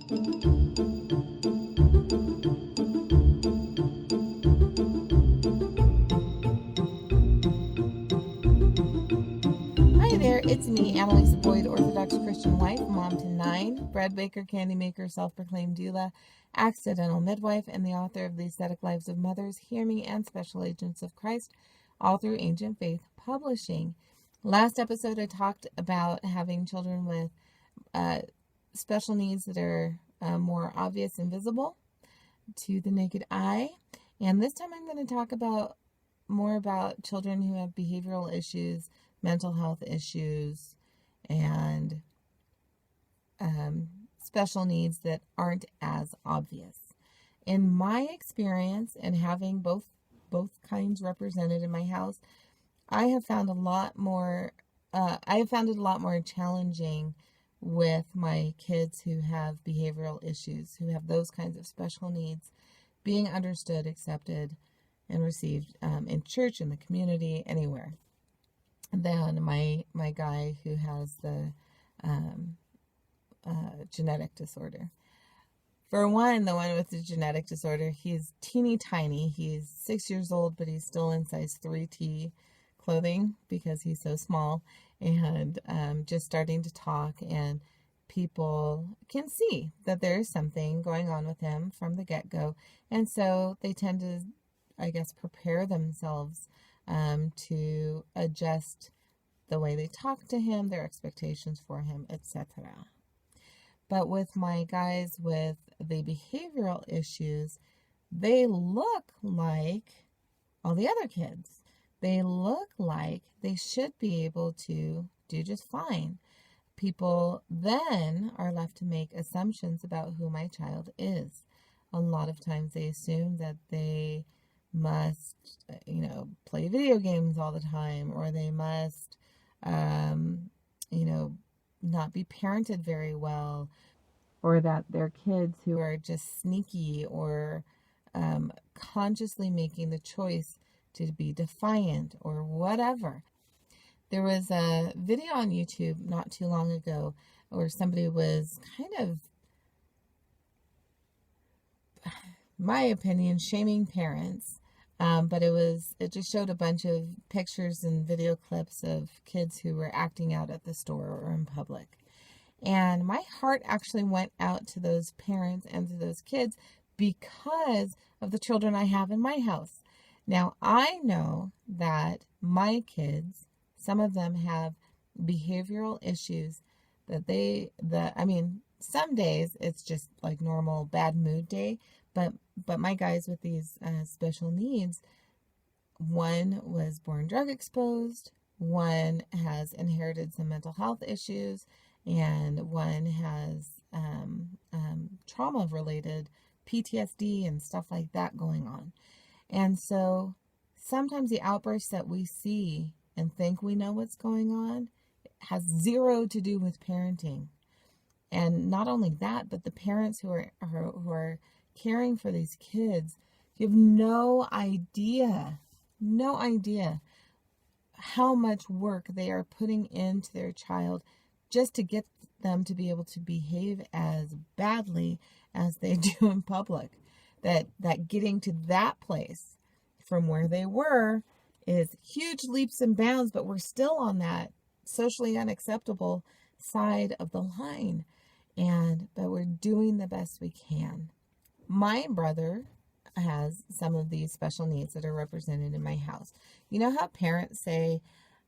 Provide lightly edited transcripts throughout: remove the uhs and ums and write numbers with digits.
Hi there, it's me, Annalisa Boyd, Orthodox Christian wife, mom to 9, bread baker, candy maker, self-proclaimed doula, accidental midwife, and the author of The Ascetic Lives of Mothers, Hear Me, and Special Agents of Christ, all through Ancient Faith Publishing. Last episode, I talked about having children with special needs that are more obvious and visible to the naked eye. And this time I'm going to talk more about children who have behavioral issues, mental health issues, and special needs that aren't as obvious. In my experience, and having both kinds represented in my house, I have found it a lot more challenging with my kids who have behavioral issues, who have those kinds of special needs, being understood, accepted, and received in church, in the community, anywhere, than my guy who has the genetic disorder. For one, the one with the genetic disorder, he's teeny tiny. He's 6 years old, but he's still in size 3T clothing because he's so small, and just starting to talk, and people can see that there's something going on with him from the get-go, and so they tend to, I guess, prepare themselves to adjust the way they talk to him, their expectations for him, etc. But with my guys with the behavioral issues, they look like all the other kids. They look like they should be able to do just fine. People then are left to make assumptions about who my child is. A lot of times they assume that they must, play video games all the time, or they must, not be parented very well, or that they're kids who are just sneaky, or consciously making the choice to be defiant, or whatever. There was a video on YouTube not too long ago where somebody was kind of, my opinion, shaming parents. But it just showed a bunch of pictures and video clips of kids who were acting out at the store or in public. And my heart actually went out to those parents and to those kids because of the children I have in my house. Now, I know that my kids, some of them have behavioral issues some days it's just like normal bad mood day, but my guys with these special needs, one was born drug exposed, one has inherited some mental health issues, and one has trauma related PTSD and stuff like that going on. And so sometimes the outbursts that we see and think we know what's going on has zero to do with parenting. And not only that, but the parents who are caring for these kids, you have no idea how much work they are putting into their child just to get them to be able to behave as badly as they do in public. That getting to that place from where they were is huge leaps and bounds, but we're still on that socially unacceptable side of the line. But we're doing the best we can. My brother has some of these special needs that are represented in my house. You know how parents say,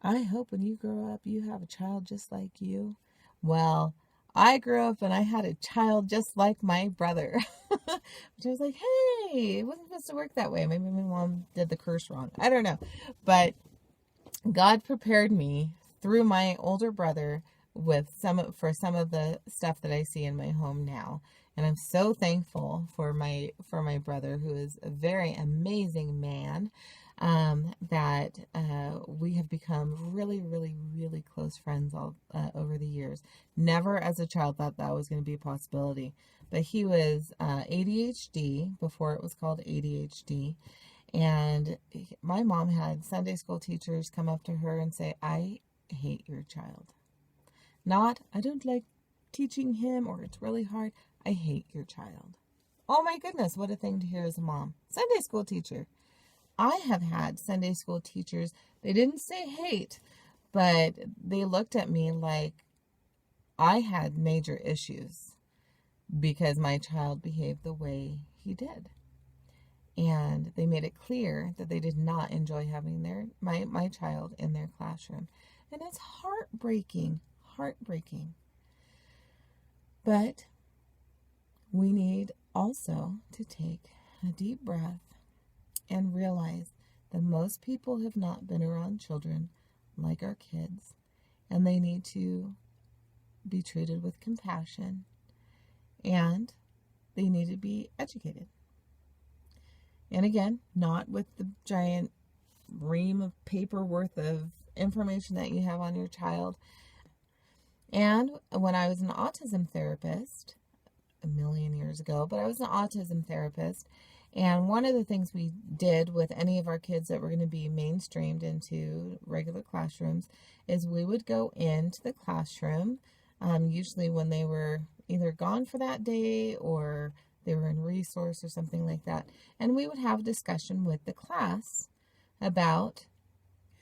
I hope when you grow up you have a child just like you? Well, I grew up and I had a child just like my brother. Which I was like, hey, it wasn't supposed to work that way. Maybe my mom did the curse wrong. I don't know. But God prepared me through my older brother for some of the stuff that I see in my home now. And I'm so thankful for my brother, who is a very amazing man, that we have become really, really, really close friends all over the years. Never as a child thought that was going to be a possibility. But he was ADHD before it was called ADHD. And my mom had Sunday school teachers come up to her and say, I hate your child. Not, I don't like teaching him or it's really hard, I hate your child. Oh my goodness, what a thing to hear as a mom. Sunday school teacher. I have had Sunday school teachers, they didn't say hate, but they looked at me like I had major issues because my child behaved the way he did. And they made it clear that they did not enjoy having my child in their classroom. And it's heartbreaking, heartbreaking. But we need also to take a deep breath and realize that most people have not been around children like our kids, and they need to be treated with compassion, and they need to be educated. And again, not with the giant ream of paper worth of information that you have on your child. And when I was an autism therapist, a million years ago, but I was an autism therapist, and one of the things we did with any of our kids that were going to be mainstreamed into regular classrooms is we would go into the classroom, usually when they were either gone for that day or they were in resource or something like that, and we would have a discussion with the class about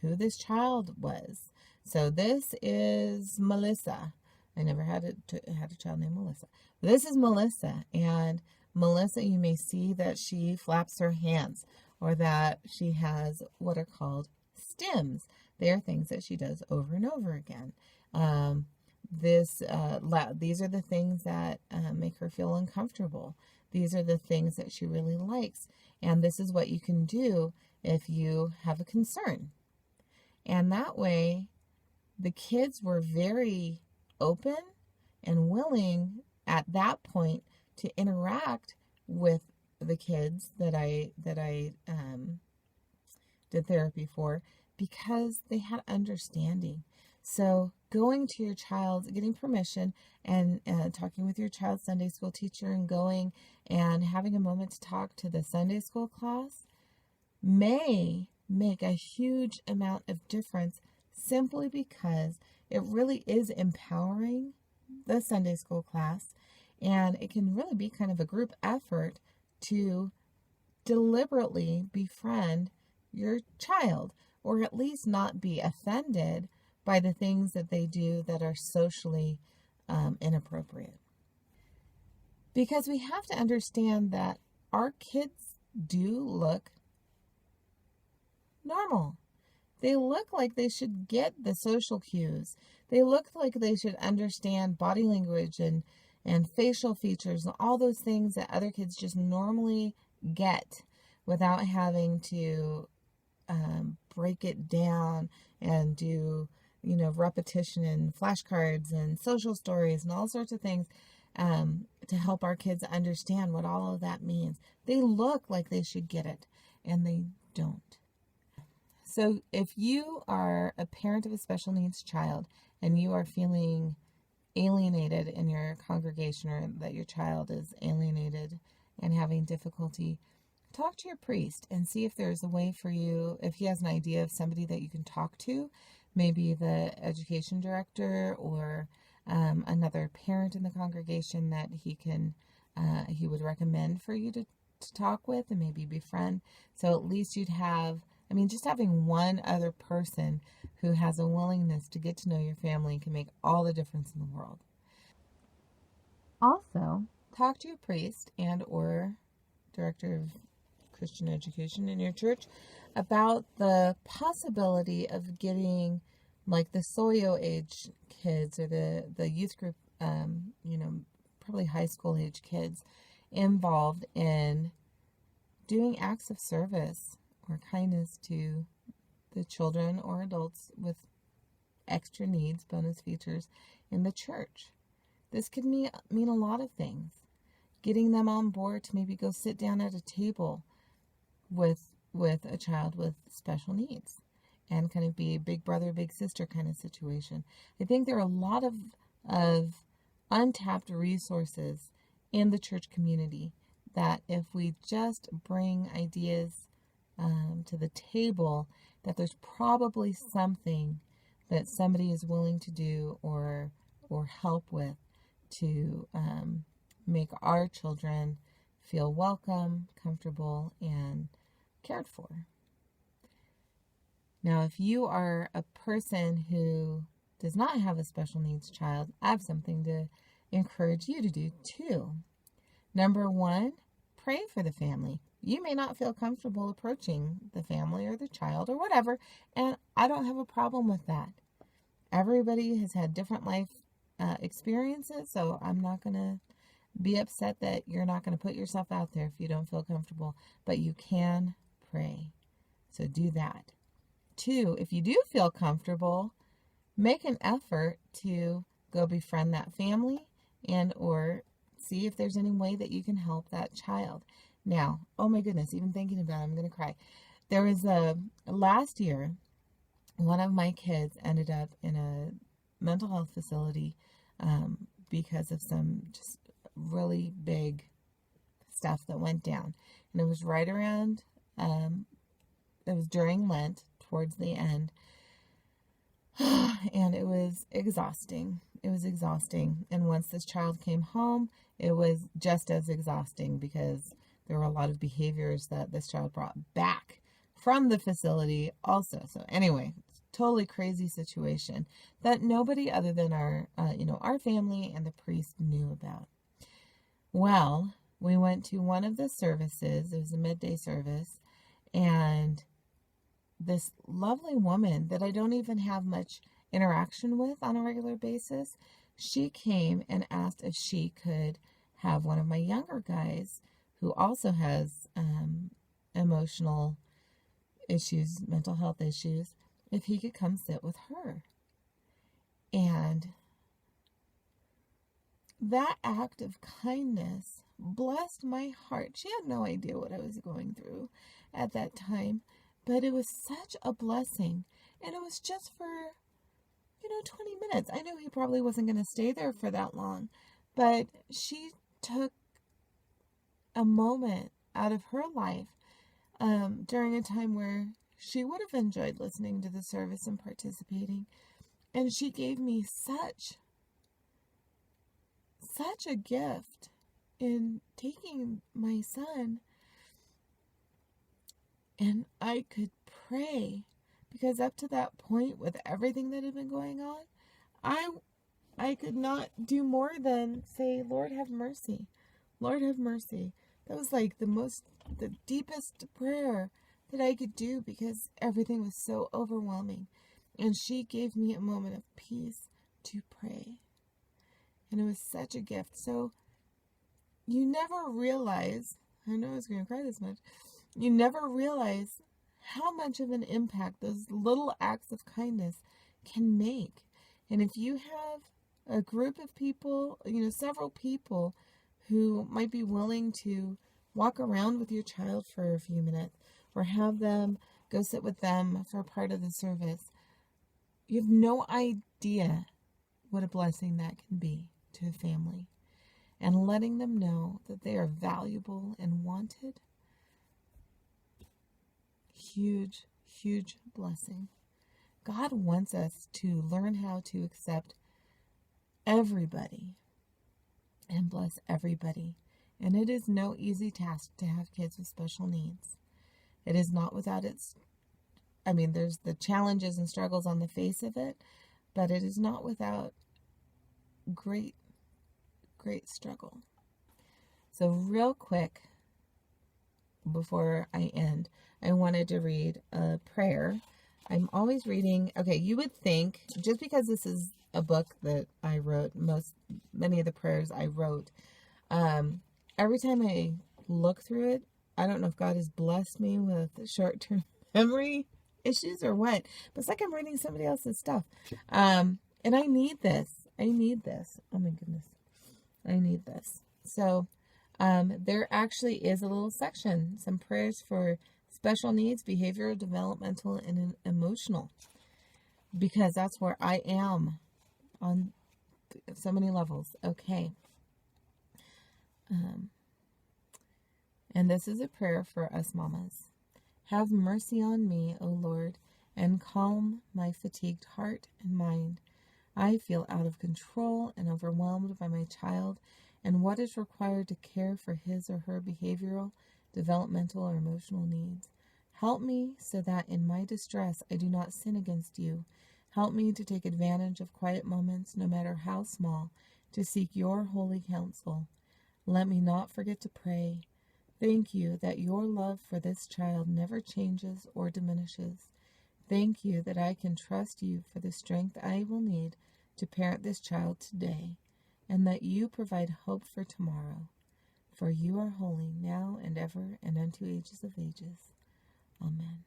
who this child was. So this is Melissa. I never had a child named Melissa. This is Melissa, and Melissa, you may see that she flaps her hands, or that she has what are called stims. They are things that she does over and over again. These are the things that make her feel uncomfortable. These are the things that she really likes. And this is what you can do if you have a concern. And that way, the kids were very open and willing at that point to interact with the kids that I did therapy for, because they had understanding. So going to your child, getting permission, and talking with your child's Sunday school teacher, and going and having a moment to talk to the Sunday school class may make a huge amount of difference, simply because it really is empowering the Sunday school class, and it can really be kind of a group effort to deliberately befriend your child, or at least not be offended by the things that they do that are socially inappropriate. Because we have to understand that our kids do look normal. They look like they should get the social cues. They look like they should understand body language and facial features and all those things that other kids just normally get without having to break it down and do, repetition and flashcards and social stories and all sorts of things to help our kids understand what all of that means. They look like they should get it, and they don't. So if you are a parent of a special needs child and you are feeling alienated in your congregation, or that your child is alienated and having difficulty, talk to your priest and see if there's a way for you, if he has an idea of somebody that you can talk to, maybe the education director or another parent in the congregation that he would recommend for you to talk with and maybe befriend. So at least you'd have, just having one other person who has a willingness to get to know your family can make all the difference in the world. Also, talk to your priest and or director of Christian education in your church about the possibility of getting like the Soyo age kids or the youth group, probably high school age kids involved in doing acts of service or kindness to the children or adults with extra needs, bonus features in the church. This could mean a lot of things. Getting them on board to maybe go sit down at a table with a child with special needs and kind of be a big brother, big sister kind of situation. I think there are a lot of untapped resources in the church community that if we just bring ideas to the table, that there's probably something that somebody is willing to do or help with to make our children feel welcome, comfortable, and cared for. Now, if you are a person who does not have a special needs child, I have something to encourage you to do too. Number one, pray for the family. You may not feel comfortable approaching the family or the child or whatever, and I don't have a problem with that. Everybody has had different life experiences, so I'm not going to be upset that you're not going to put yourself out there if you don't feel comfortable, but you can pray. So do that. Two, if you do feel comfortable, make an effort to go befriend that family and or see if there's any way that you can help that child. Now, oh my goodness, even thinking about it, I'm going to cry. There was last year, one of my kids ended up in a mental health facility because of some just really big stuff that went down. And it was right around, it was during Lent, towards the end. And it was exhausting. It was exhausting. And once this child came home, it was just as exhausting because there were a lot of behaviors that this child brought back from the facility also. So anyway, totally crazy situation that nobody other than our family and the priest knew about. Well, we went to one of the services. It was a midday service, and this lovely woman that I don't even have much interaction with on a regular basis, she came and asked if she could have one of my younger guys who also has emotional issues, mental health issues, if he could come sit with her. And that act of kindness blessed my heart. She had no idea what I was going through at that time, but it was such a blessing. And it was just for, 20 minutes. I knew he probably wasn't going to stay there for that long, but she took a moment out of her life during a time where she would have enjoyed listening to the service and participating. And she gave me such a gift in taking my son. And I could pray, because up to that point, with everything that had been going on, I could not do more than say, Lord, have mercy. Lord, have mercy. That was like the deepest prayer that I could do, because everything was so overwhelming. And she gave me a moment of peace to pray. And it was such a gift. So you never realize, I know I was going to cry this much, you never realize how much of an impact those little acts of kindness can make. And if you have a group of people, several people who might be willing to walk around with your child for a few minutes, or have them go sit with them for a part of the service, you have no idea what a blessing that can be to a family. And letting them know that they are valuable and wanted, huge, huge blessing. God wants us to learn how to accept everybody and bless everybody. And it is no easy task to have kids with special needs. It is not without there's the challenges and struggles on the face of it, but it is not without great struggle. So real quick, before I end, I wanted to read a prayer. I'm always reading. Okay, you would think, just because this is a book that I wrote, many of the prayers I wrote, every time I look through it, I don't know if God has blessed me with short-term memory issues or what, but it's like I'm reading somebody else's stuff. And I need this. Oh my goodness. I need this. So there actually is a little section, some prayers for special needs, behavioral, developmental, and emotional, because that's where I am on so many levels. Okay. And this is a prayer for us mamas. Have mercy on me, O Lord, and calm my fatigued heart and mind. I feel out of control and overwhelmed by my child and what is required to care for his or her behavioral, developmental, or emotional needs. Help me so that in my distress I do not sin against you. Help me to take advantage of quiet moments, no matter how small, to seek your holy counsel. Let me not forget to pray. Thank you that your love for this child never changes or diminishes. Thank you that I can trust you for the strength I will need to parent this child today, and that you provide hope for tomorrow. For you are holy, now and ever, and unto ages of ages. Amen.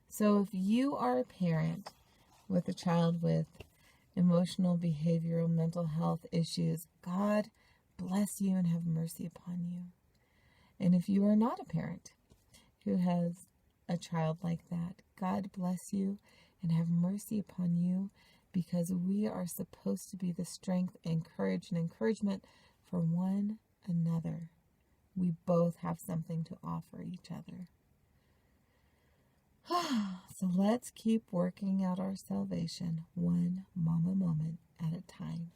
So if you are a parent with a child with emotional, behavioral, mental health issues, God bless you and have mercy upon you. And if you are not a parent who has a child like that, God bless you and have mercy upon you, because we are supposed to be the strength and courage and encouragement for one another. We both have something to offer each other. So let's keep working out our salvation one mama moment at a time.